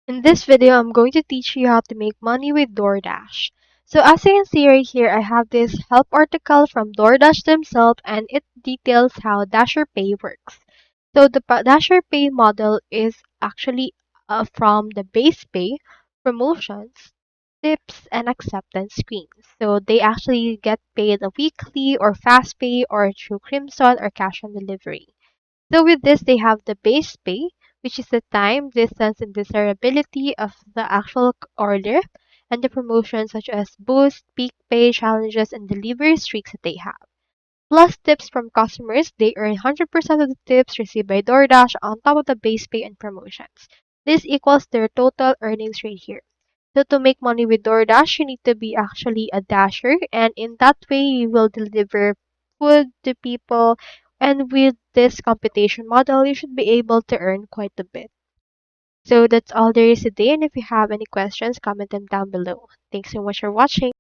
In this video, I'm going to teach you how to make money with DoorDash. So as you can see right here, I have this help article from DoorDash themselves and it details how Dasher Pay works. So the Dasher Pay model is actually from the base pay, promotions, tips, and acceptance screens. So they actually get paid a weekly or fast pay or through Crimson or cash on delivery. So with this, they have the base pay, which is the time, distance, and desirability of the actual order, and the promotions such as boost, peak pay, challenges, and delivery streaks that they have. Plus tips from customers, they earn 100% of the tips received by DoorDash on top of the base pay and promotions. This equals their total earnings right here. So to make money with DoorDash, you need to be actually a dasher, and in that way, you will deliver food to people. And with this computation model, you should be able to earn quite a bit. So that's all there is today. And if you have any questions, comment them down below. Thanks so much for watching.